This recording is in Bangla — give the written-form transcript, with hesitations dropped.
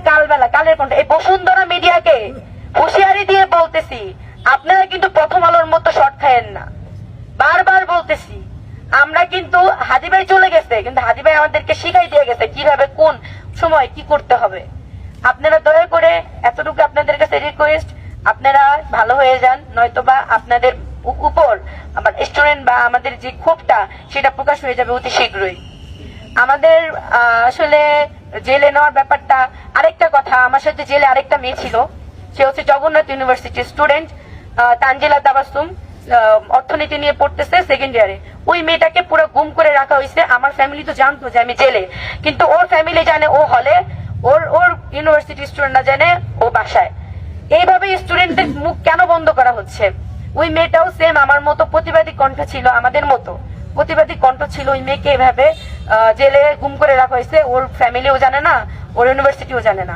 কালবেলা কালের কণ্ঠ এই বসুন্ধরা মিডিয়াকে হুঁশিয়ারি দিয়ে বলতেছি, আপনারা কিন্তু প্রথম আলোর মতো শর্ট খায়েন না। বারবার বলতেছি, আমরা কিন্তু হাদি ভাই চলে গেছে, কিন্তু হাদি ভাই আমাদেরকে শিখাই দিয়ে গেছে কিভাবে কোন সময় কি করতে হবে। আপনারা দয়া করে এতটুকু আপনাদের কাছে রিকোয়েস্ট, আপনারা ভালো হয়ে যান, নয়তোবা আপনাদের উপর আমার স্টুডেন্ট বা আমাদের যে ক্ষোভটা সেটা প্রকাশ হয়ে যাবে অতি শীঘ্রই। আমাদের আসলে জেলে নেওয়ার ব্যাপারটা, আরেকটা কথা, আমার সাথে জেলে আরেকটা মেয়ে ছিল, সে হচ্ছে জগন্নাথ ইউনিভার্সিটির স্টুডেন্ট, তানজিলা তাবাসসুম, অর্থনীতি নিয়ে পড়তেছে সেকেন্ড ইয়ারে। ওই মেয়েটাকে পুরো গুম করে রাখা হয়েছে। আমার ফ্যামিলি তো জানতো যে আমি জেলে, কিন্তু ওর ফ্যামিলি জানে ও হলে, ওর ইউনিভার্সিটি স্টুডেন্টরা জানে ও বাসায়। এইভাবে স্টুডেন্টদের মুখ কেন বন্ধ করা হচ্ছে? ওই মেয়েটাও সেম আমার মতো প্রতিবাদী কণ্ঠ ছিল, আমাদের মতো প্রতিবাদী কণ্ঠ ছিল। ওই মেয়েকে এভাবে জেলে গুম করে রাখা হয়েছে, ওর ফ্যামিলিও জানে না, ওর ইউনিভার্সিটিও জানে না।